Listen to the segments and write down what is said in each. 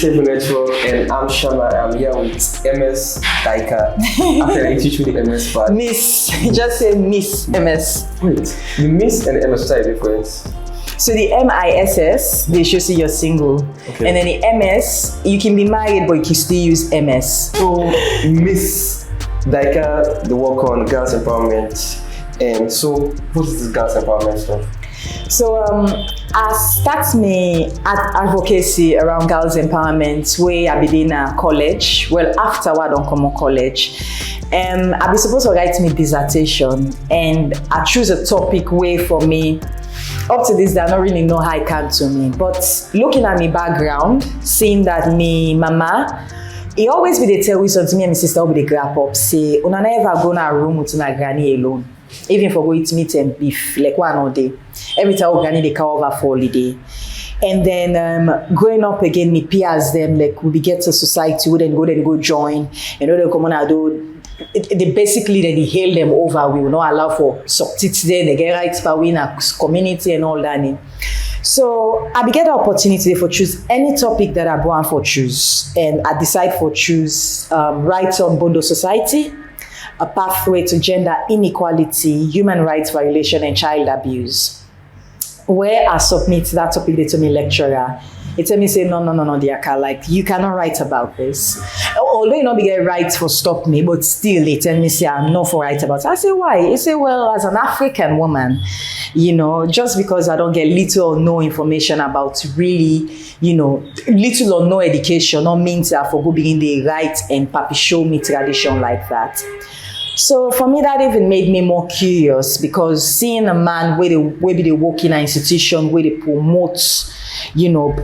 Table Network, and I'm Shama. I'm here with Ms. Diáka. After I teach you the MS part. Miss, just say Miss MS. Wait, the Miss and the MS, what's the difference? So the MISS, they should see you're single. Okay. And then the MS, you can be married, but you can still use MS. So, Miss Diáka, the work on girls empowerment. And so, what is this girls empowerment stuff? So I start me advocacy around girls empowerment where I be in college. Well, after I don't come on college. I be supposed to write my dissertation, and I choose a topic where for me, up to this day, I don't really know how it came to me. But looking at my background, seeing that me mama, he always be they tell me something, me and my sister will be the grab up, say, "Una never go in a room with my granny alone. Even for going to meet and beef, like one all day. Every time we granny they come over for holiday." And then growing up again, me peers them like we get to society, we then go join, you know they come on and do. They basically then they hail them over. We will not allow for subtits there. They get rights for we in a community and all that. So I get the opportunity for choose any topic that I want for choose, and I decide for choose rights on Bondo society, a pathway to gender inequality, human rights violation, and child abuse. Where I submit that topic to my lecturer, he tell me say no, Diáka, like you cannot write about this. Although you not be get rights for stop me, but still they tell me say I'm not for write about it. I say why? He say well, as an African woman, you know, just because I don't get little or no information about really, you know, little or no education, not means that for go begin the right and papi show me tradition like that. So for me, that even made me more curious because seeing a man where they work in an institution where they promote, you know,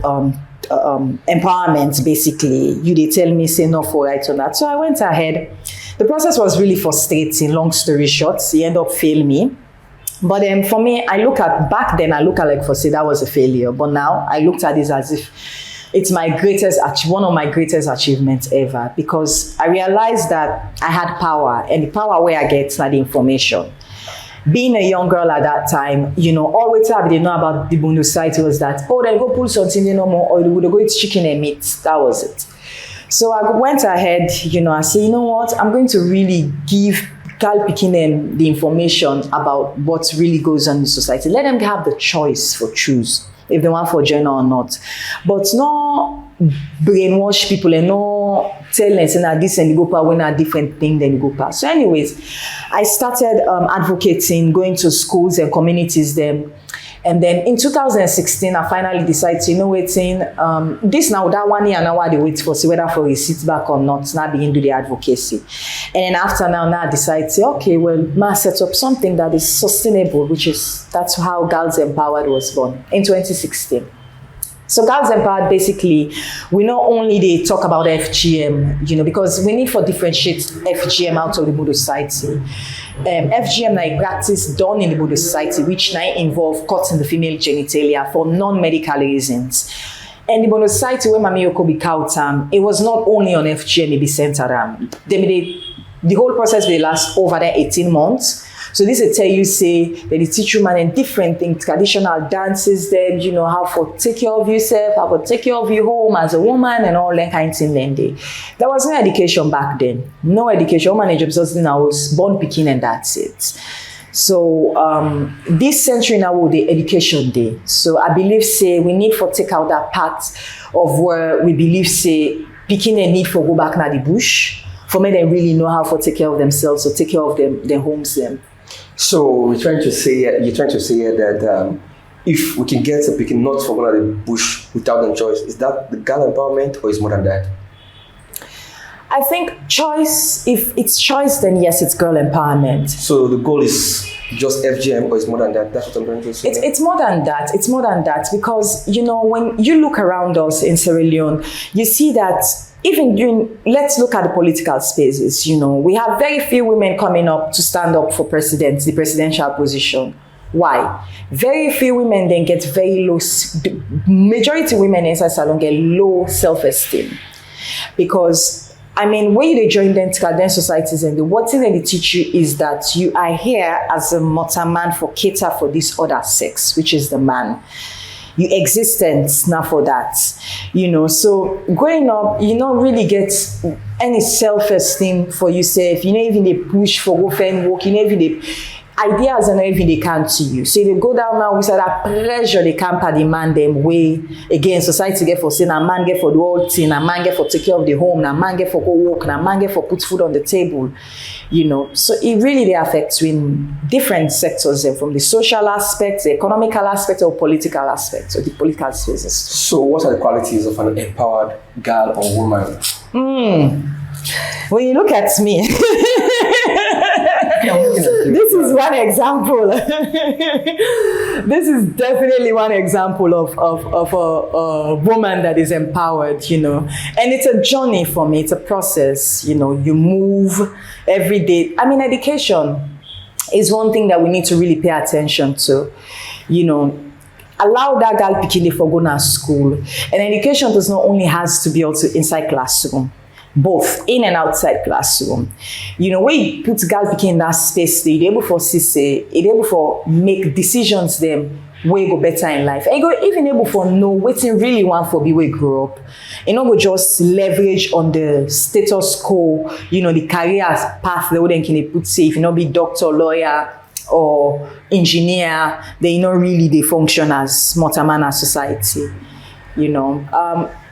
empowerment, basically, they tell me say no for right on that. So I went ahead. The process was really frustrating. Long story short, he ended up failing me. But for me, back then I look at like for say that was a failure. But now I looked at this as if it's one of my greatest achievements ever, because I realized that I had power, and the power where I get is not the information. Being a young girl at that time, you know, always I didn't know about the Bondo society was that, oh, they'll go pull something no more, or they would go eat chicken and meat. That was it. So I went ahead, you know, I said, you know what, I'm going to really give Cal Picking the information about what really goes on in society. Let them have the choice for choose if they want for journal or not, but no brainwash people and no tell them say that this and you go past when a different thing than you go past. So anyways, I started advocating, going to schools and communities then. And then in 2016, I finally decided to, you know, this now, that 1 year now, they wait for, see whether for a sit back or not, now begin to do the advocacy. And then after now I decide to, okay, well, I set up something that is sustainable, that's how Girls Empowered was born in 2016. So Girls Empowered, basically, we not only they talk about FGM, you know, because we need to differentiate FGM out of the Bondo society. FGM like practice done in the Bondo society, which now involve cutting the female genitalia for non-medical reasons. And the Bondo society, where Mami Yoko be count, it was not only on FGM, it be centered. The whole process will last over there 18 months. So this will tell you, say, that they teach you man and different things, traditional dances, then, you know, how to take care of yourself, how to take care of your home as a woman and all that kind of thing. There was no education back then. No education. Woman age something I was born picking and that's it. So this century now the education day. So I believe, say, we need to take out that part of where we believe, say, picking a need for go back na the bush, for me they really know how to take care of themselves or take care of their homes them. So you're trying to say that if we can get a picking not for going to the bush without them choice, is that the girl empowerment or is more than that? I think choice, if it's choice, then yes, it's girl empowerment. So the goal is just FGM or is more than that? That's what I'm trying to say. It's more than that. It's more than that because, you know, when you look around us in Sierra Leone, you see that even let's look at the political spaces, you know, we have very few women coming up to stand up for the presidential position. Why? Very few women then get very low, majority of women inside salon get low self-esteem. Because, I mean, when you join them societies and what thing they teach you is that you are here as a mortal man for cater for this other sex, which is the man. you existence now for that. So growing up, you don't really get any self-esteem for yourself. You know, even they push for go find work, you know, even they ideas and everything they come to you. So they go down now with that pressure they can't demand them way again. Society get for saying a man get for the whole thing, a man get for take care of the home, a man get for go work, a man get for put food on the table. So it really they affects in different sectors, from the social aspect, the economical aspect, or political aspect, or the political spaces. So what are the qualities of an empowered girl or woman? When you look at me, this is one example. This is definitely one example of a woman that is empowered, And it's a journey for me. It's a process, You move every day. I mean, education is one thing that we need to really pay attention to, Allow that girl picking for going to school. And education does not only has to be also inside classroom, both in and outside classroom. When you put girl picking in that space, they're able for say, they're able for make decisions them way go better in life. And you go even able for know what you really want for be where you grow up. Go just leverage on the status quo, the career path they wouldn't can put say if you not be doctor, lawyer, or engineer, they really they function as mortal society.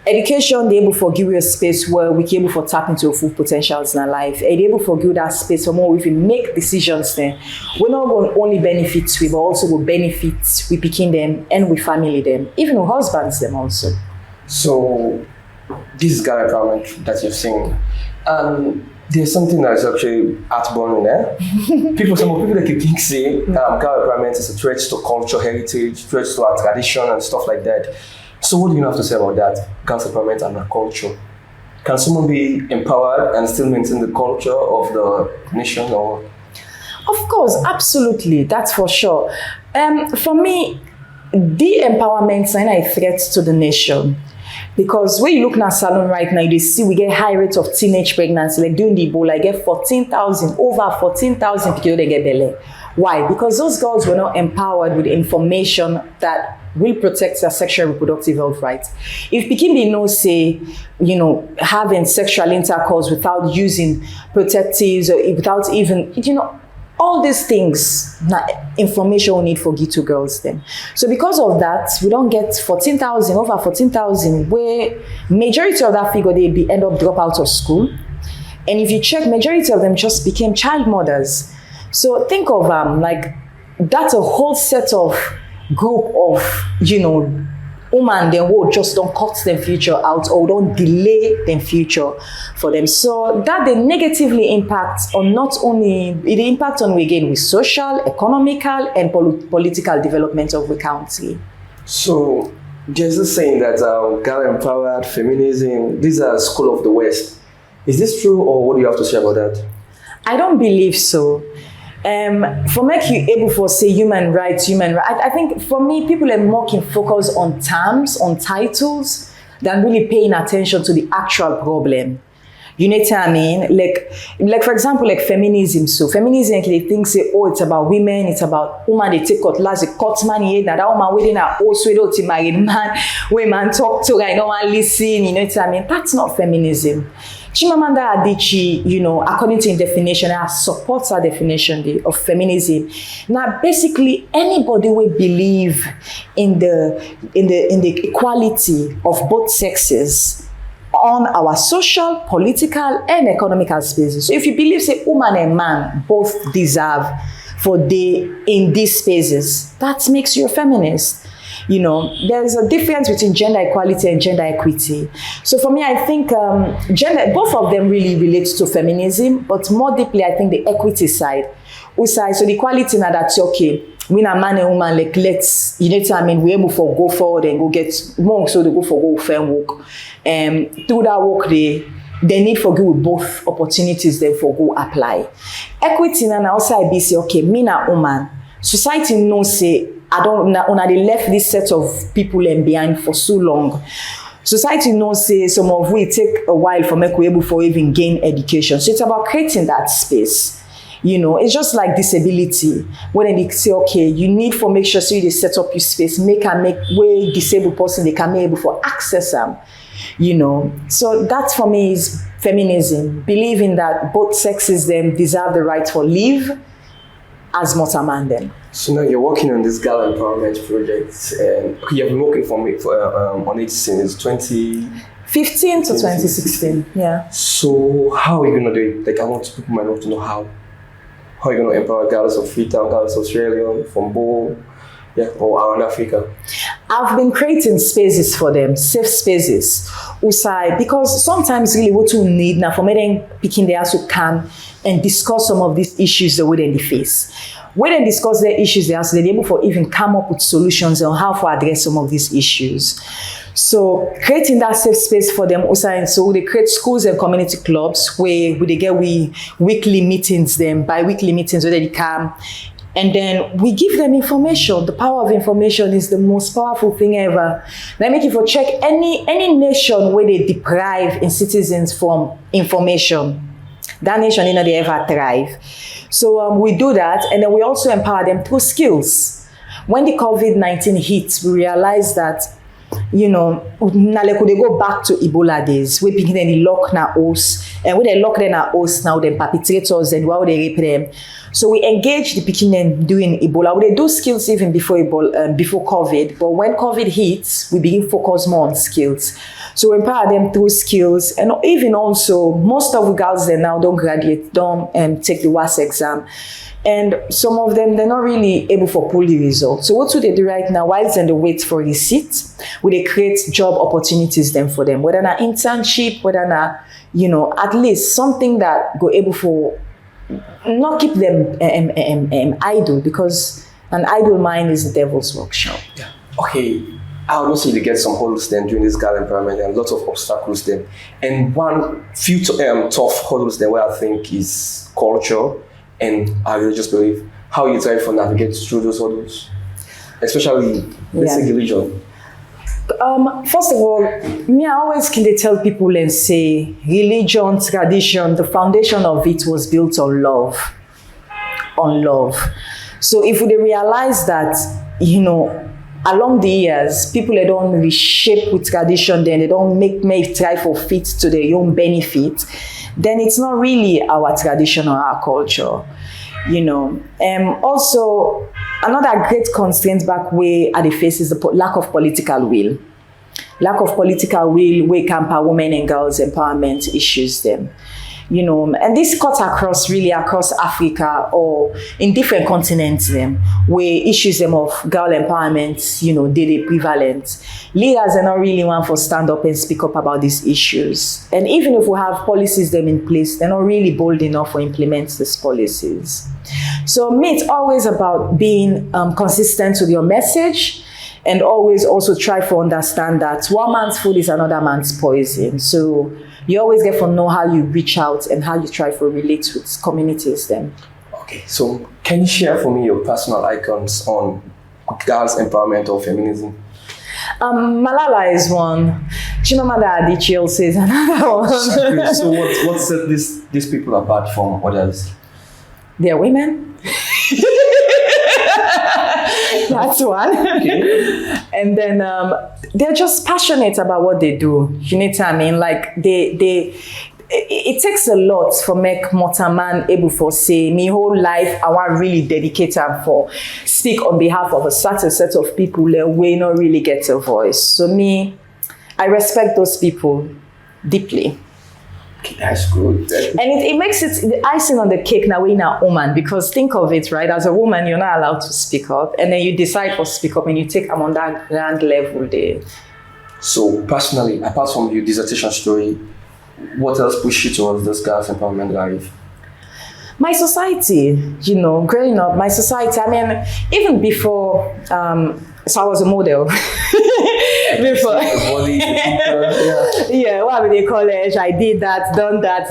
Education, they able for give you a space where we can able for tap into your full potentials in our life. And they able for give that space for more we can make decisions then. We're not going to only benefit we, but also will benefit we picking them and we family them, even with husbands them also. So this girl empowerment that you've seen, there's something that's actually heartburn in there. Some people that can think say girl empowerment is a threat to culture, heritage, threat to our tradition and stuff like that. So what do you have to say about that, girls empowerment and our culture? Can someone be empowered and still maintain the culture of the nation? Or? Of course, absolutely, that's for sure. For me, the empowerment is a threat to the nation. Because when you look at salon right now, you see we get high rates of teenage pregnancy. Like during the Ebola, I get over 14,000 people they get belly. Why? Because those girls were not empowered with information that will protect their sexual and reproductive health rights. If Pikin know say, having sexual intercourse without using protectives or without even, all these things, information we need for Gitu girls then. So because of that, we don't get over 14,000, where majority of that figure, they end up drop out of school. And if you check, majority of them just became child mothers. So think of that's a whole set of group of, women then will just don't cut their future out or don't delay their future for them. So that they negatively impact on not only, it impacts on again with social, economical, and political development of the country. So there's this saying that girl empowered, feminism, these are school of the West. Is this true, or what do you have to say about that? I don't believe so. For make you able for say human rights, I think for me, people are more can focus on terms, on titles, than really paying attention to the actual problem. You know what I mean? Like for example, like feminism. So feminism, they think say, oh, it's about women, it's about woman, they take cutlass, they cut man here, that woman waiting at also to married man, where man talk to, I don't want to listen, you know what I mean? That's not feminism. Chimamanda Adichie, according to the definition, supports our definition of feminism. Now, basically, anybody will believe in the equality of both sexes on our social, political, and economical spaces. So if you believe, say, woman and man both deserve for in these spaces, that makes you a feminist. There's a difference between gender equality and gender equity. So for me, I think both of them really relate to feminism, but more deeply, I think the equity side. So the equality now that's okay. When a man and woman, let's, you know what I mean, we're able to go forward and go get more, so they go for go fair work. Through that work, they need for give both opportunities then for go apply. Equity now also be say, okay, me na woman. Society knows say, they left this set of people behind for so long. Society knows say some of we take a while for make we able for even gain education. So it's about creating that space. It's just like disability. When they say, okay, you need for make sure so they set up your space, make way disabled person, they can be able to access them. So that for me is feminism, believing that both sexes them deserve the right for live as much a man then. So now you're working on this girl empowerment project, and you've been working on it since 2015 to 2016. Yeah. So how are you gonna do it? Like, I want people might want to know how. How are you gonna empower girls of Freetown, girls of Sierra Leone, from Bo, or around Africa? I've been creating spaces for them, safe spaces, because sometimes really what we need now for me picking the to come and discuss some of these issues that they face. When they discuss their issues, they're able to even come up with solutions on how to address some of these issues. So creating that safe space for them, and so they create schools and community clubs where they get weekly meetings, bi-weekly meetings where they come. And then we give them information. The power of information is the most powerful thing ever. Let me give you a check. Any nation where they deprive its citizens from information, that nation, they ever thrive. So we do that, and then we also empower them through skills. When the COVID-19 hit, we realized that, now they could go back to Ebola days, where people they lock na house, and when they lock them na house now, them perpetrators and how they rape them. So we engage the Pekin doing Ebola. We do skills even before Ebola, before COVID, but when COVID hits, we begin focus more on skills. So we empower them through skills, and even also most of the girls they now don't graduate, don't take the WAS exam, and some of them they're not really able to pull the results. So what do they do right now? While they're in the wait for receipt, they create job opportunities then for them, whether an internship, whether at least something that go able for not keep them idle, because an idle mind is the devil's workshop. Yeah. Okay. I would also get some hurdles then during this girl empowerment, and lots of obstacles then. And one few tough hurdles then where I think is culture and our religious belief. How you try to navigate through those hurdles, especially let's say religion. First of all, I always can tell people and say religion, tradition, the foundation of it was built on love. So if we realize that, along the years, people they don't reshape with tradition, then they don't make try for fit to their own benefit, then it's not really our tradition or our culture, Also, another great constraint back way at the face is the lack of political will. Lack of political will, we can empower women and girls empowerment issues them. And this cuts across Africa or in different continents them, where issues them of girl empowerment, they prevalent. Leaders are not really one for stand up and speak up about these issues. And even if we have policies them in place, they're not really bold enough to implement these policies. So it's always about being consistent with your message, and always also try to understand that one man's food is another man's poison. So you always get to know how you reach out and how you try to relate with communities then. Okay, so can you share for me your personal icons on girls' empowerment or feminism? Malala is one. Chimamanda Adichie is another one. So what set these people apart from others? They're women. That's one. Okay. And then they're just passionate about what they do. You know what I mean? Like it takes a lot for make Motaman able for say me whole life I want really dedicate and for speak on behalf of a certain set of people that we not really get a voice. So I respect those people deeply. Okay, that's good. And it makes it the icing on the cake now when you're a woman, because think of it, right? As a woman, you're not allowed to speak up, and then you decide to speak up and you take them on that grand level there. So personally, apart from your dissertation story, what else pushed you towards this girls' empowerment life? My society, growing up, my society, even before, so I was a model. Before. While in college, I did that,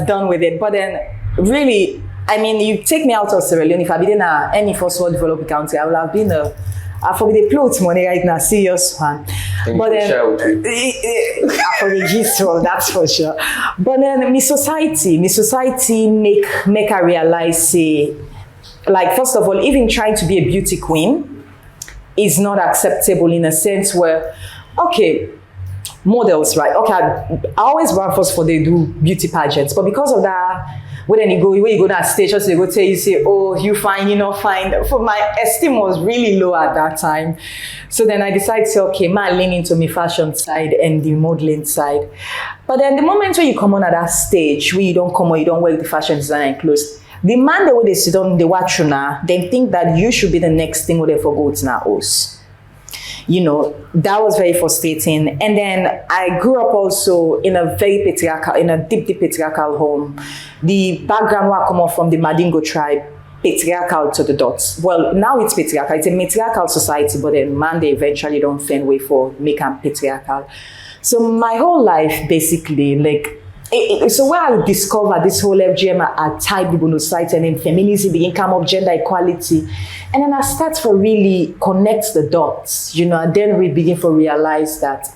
done with it. But then, really, you take me out of Sierra Leone, if I been in any first world developing country, I would have been I'll probably plot money right now, serious one. But then, for the gist, well, that's for sure. But then, my society make her realize, say, like, first of all, even trying to be a beauty queen is not acceptable in a sense where, okay, models, right? Okay, I always run first for they do beauty pageants, but because of that, when you go that stage, so they go tell you, say, oh, you fine, you not fine. For my esteem was really low at that time. So then I decided to say, okay, man, lean into my fashion side and the modeling side. But then the moment when you come on at that stage, where you don't come on, you don't wear the fashion design and clothes, the man the way they sit on the watch you now, they think that you should be the next thing where they forgot to now us. You know, that was very frustrating. And then I grew up also in a very patriarchal, in a deep patriarchal home. The background where I come up from, the Madingo tribe, patriarchal to the dots. Well, now it's patriarchal. It's a matriarchal society, but then man, they eventually don't find way for make them patriarchal. So my whole life, basically, like, so where I discovered this whole FGM at type the society and then feminism begin come up, gender equality, and then I start to really connect the dots, you know, and then we begin to realize that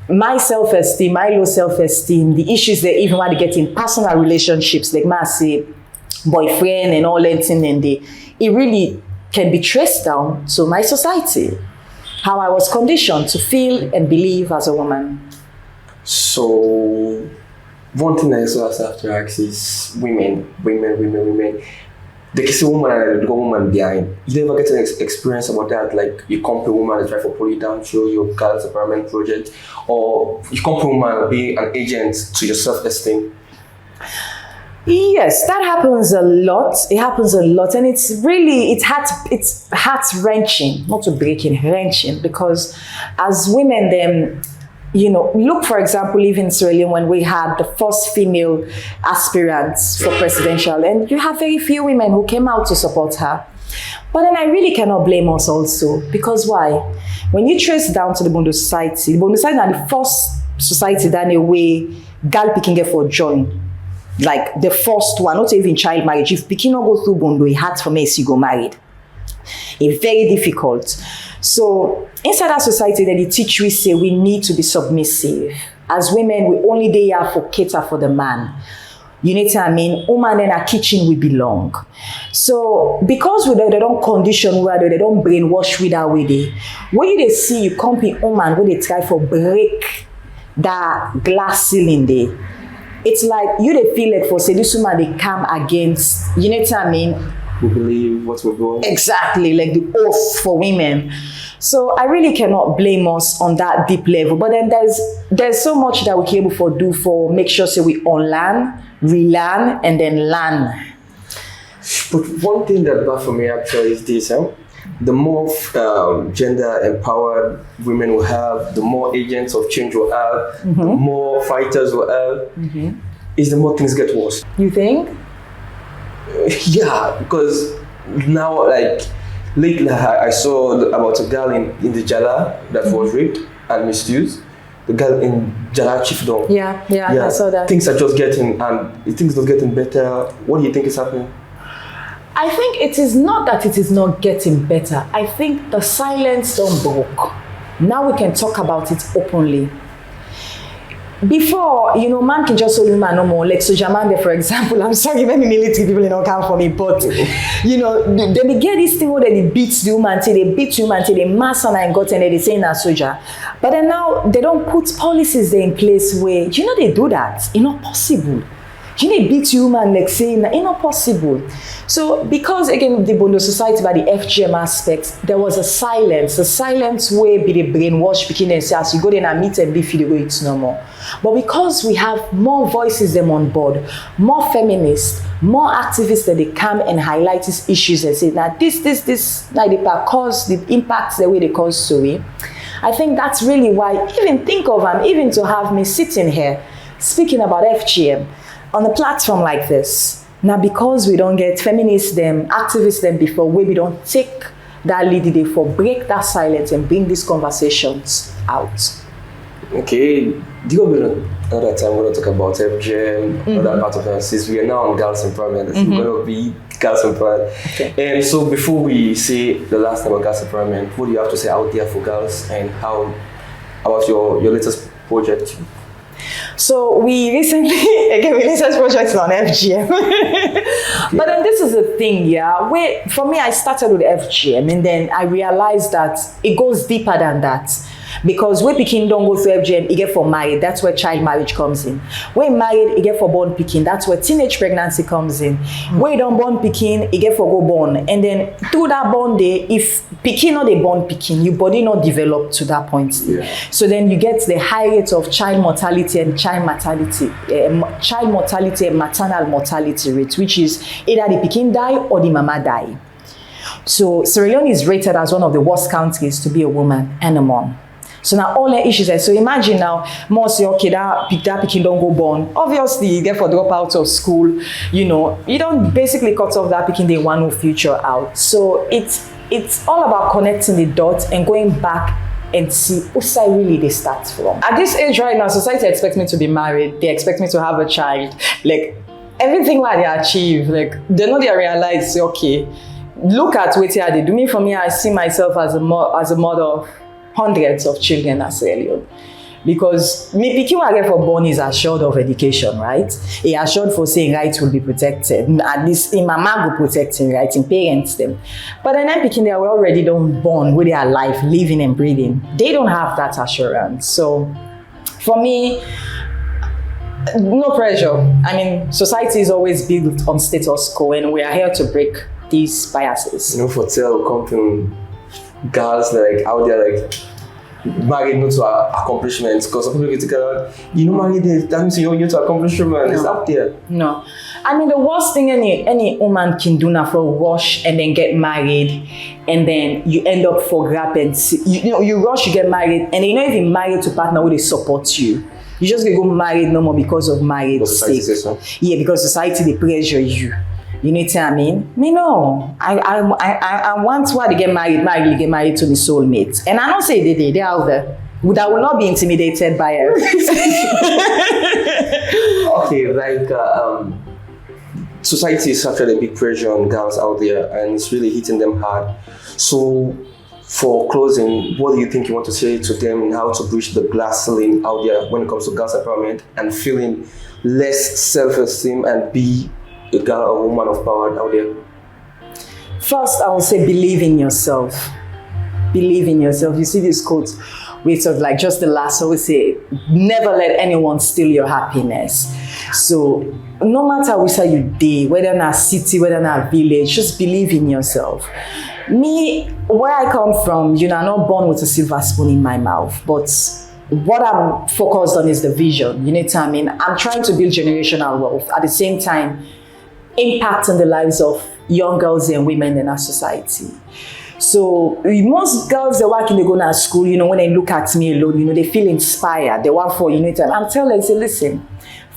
my self-esteem, my low self-esteem, the issues that even when they get in personal relationships, like my say boyfriend and all that thing, and it really can be traced down to my society, how I was conditioned to feel and believe as a woman. So, one thing I also have to ask is women. They kiss a woman and the woman behind. You never get an experience about that, like you come to a woman and try to pull you down, show your girl's empowerment project, or you come to a woman being an agent to your self-esteem. Yes, that happens a lot. It happens a lot, and it's really it's heart-wrenching, not to breaking, wrenching, because as women, then. You know, look, for example, even in Sierra Leone when we had the first female aspirants for presidential, and you have very few women who came out to support her. But then I really cannot blame us also, because why? When you trace down to the Bondo society is the first society that in a way, girl picking get for join. Like the first one, not even child marriage. If picking not go through Bondo, it hard for me to go married. It's very difficult. So inside our society, they teach we say we need to be submissive. As women, we only there for cater for the man. You know what I mean? Woman in our kitchen we belong. So because they don't condition where they don't brainwash with that way. When they see you come in woman when they try for break that glass ceiling there, it's like you they feel like for say this woman they come against. You know what I mean? We believe what we're going. Exactly, like the oath for women. So I really cannot blame us on that deep level. But then there's so much that we can able to do for make sure so we unlearn, relearn, and then learn. But one thing that bad for me actually is this, the more gender empowered women will have, the more agents of change will have, the more fighters will have, is the more things get worse. You think? Yeah, because now, like, lately I saw about a girl in the Jala that was raped and misused. The girl in Jala Chiefdom. Yeah, I saw that. Things are just getting, and things are getting better. What do you think is happening? I think it is not that it is not getting better. I think the silence don't broke. Now we can talk about it openly. Before, you know, man can just hold woman no more. Like Sojamande, for example. I'm sorry, many military people don't come for me, but you know, they get this thing where they beat the woman till they beat the woman till they mass on and got and they say na soldier. But then now they don't put policies there in place where you know they do that. It's not possible. You need beat human like saying it's not possible. So because again the Bondo society by the FGM aspect, there was a silence where be the brainwash begin and say as you go there and meet and beef you go it's no more. But because we have more voices them on board, more feminists, more activists that they come and highlight these issues and say now this now they cause the impacts the way they cause to it. I think that's really why even think of even to have me sitting here speaking about FGM on a platform like this. Now, because we don't get feminists them, activists them before, where we don't take that lead day for break that silence and bring these conversations out. Okay, do you know another time we're going to talk about FGM, another part of it, since we are now on girls empowerment, we're going to be Girls Empowered. Okay. And so before we say the last name of Girls Empowerment, what do you have to say out there for girls, and how about your latest project? So we recently, again, we latest project on FGM. But then this is the thing, yeah, where for me, I started with FGM, and then I realized that it goes deeper than that. Because when pikin don't go through FGM, you get for married, that's where child marriage comes in. When married, you get for born pikin, that's where teenage pregnancy comes in. When you don't born pikin, you get for go born. And then through that born day, if pikin not a born pikin, your body not developed to that point. Yeah. So then you get the high rate of child mortality and child mortality and maternal mortality rate, which is either the pikin die or the mama die. So Sierra Leone is rated as one of the worst countries to be a woman and a mom. So now all the issues are, so imagine now, more say, okay, that pikin don't go born. Obviously, you get for drop out of school, you know, you don't basically cut off that pikin, they want no future out. So it's all about connecting the dots and going back and see who's I really they start from. At this age right now, society expects me to be married. They expect me to have a child. Like, everything what they achieve, like, they know they realize, okay, look at what they do. Me, for me, I see myself as a mother of hundreds of children in Sierra Leone. Because me pikin I get for born is assured of education, right? He assured for saying rights will be protected. At least in mama go protecting rights, in parents them. But then pikin they were already don't born with their life, living and breathing. They don't have that assurance. So for me, no pressure. I mean, society is always built on status quo, and we are here to break these biases. You know, for tell company girls like out there like married not to accomplishments, because some people get you know married that means you're new to accomplishment. It's up there. No, I mean the worst thing any woman can do now for rush and then get married, and then you end up for grab and you know you rush, you get married, and you're not even married to partner who they support you. You just go married no more because of marriage sake. So. Yeah, because society they pressure you. You know what I mean? Me no. I want to get married to the soulmate. And I don't say they're out there. That will not be intimidated by her. Okay, like society is actually a big pressure on girls out there, and it's really hitting them hard. So for closing, what do you think you want to say to them in how to breach the glass ceiling out there when it comes to girls' empowerment and feeling less self-esteem and be a girl or woman of power out there? First, I would say believe in yourself. Believe in yourself. You see this quote, which of like just the last, I always say, never let anyone steal your happiness. So no matter which side you do, whether in a city, whether in a village, just believe in yourself. Me, where I come from, you know, I'm not born with a silver spoon in my mouth, but what I'm focused on is the vision. You know what I mean? I'm trying to build generational wealth. At the same time, impact on the lives of young girls and women in our society. So most girls they work in they go to school, you know, when they look at me alone, you know, they feel inspired. They want for, you know, I'm telling them, say, listen,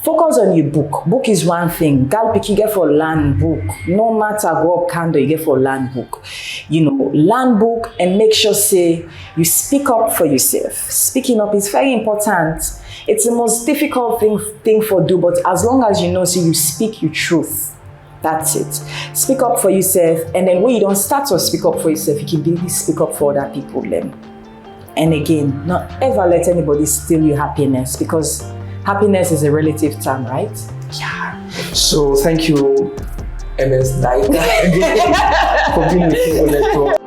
focus on your book. Book is one thing. Girl pick you get for learn book. No matter what candle you get for learn book. You know, learn book and make sure say you speak up for yourself. Speaking up is very important. It's the most difficult thing for do, but as long as you know, so you speak your truth. That's it. Speak up for yourself, and then when you don't start to speak up for yourself, you can really speak up for other people then. And again, not ever let anybody steal your happiness, because happiness is a relative term, right? Yeah. So thank you, Miss Diáka, for being with me on the show.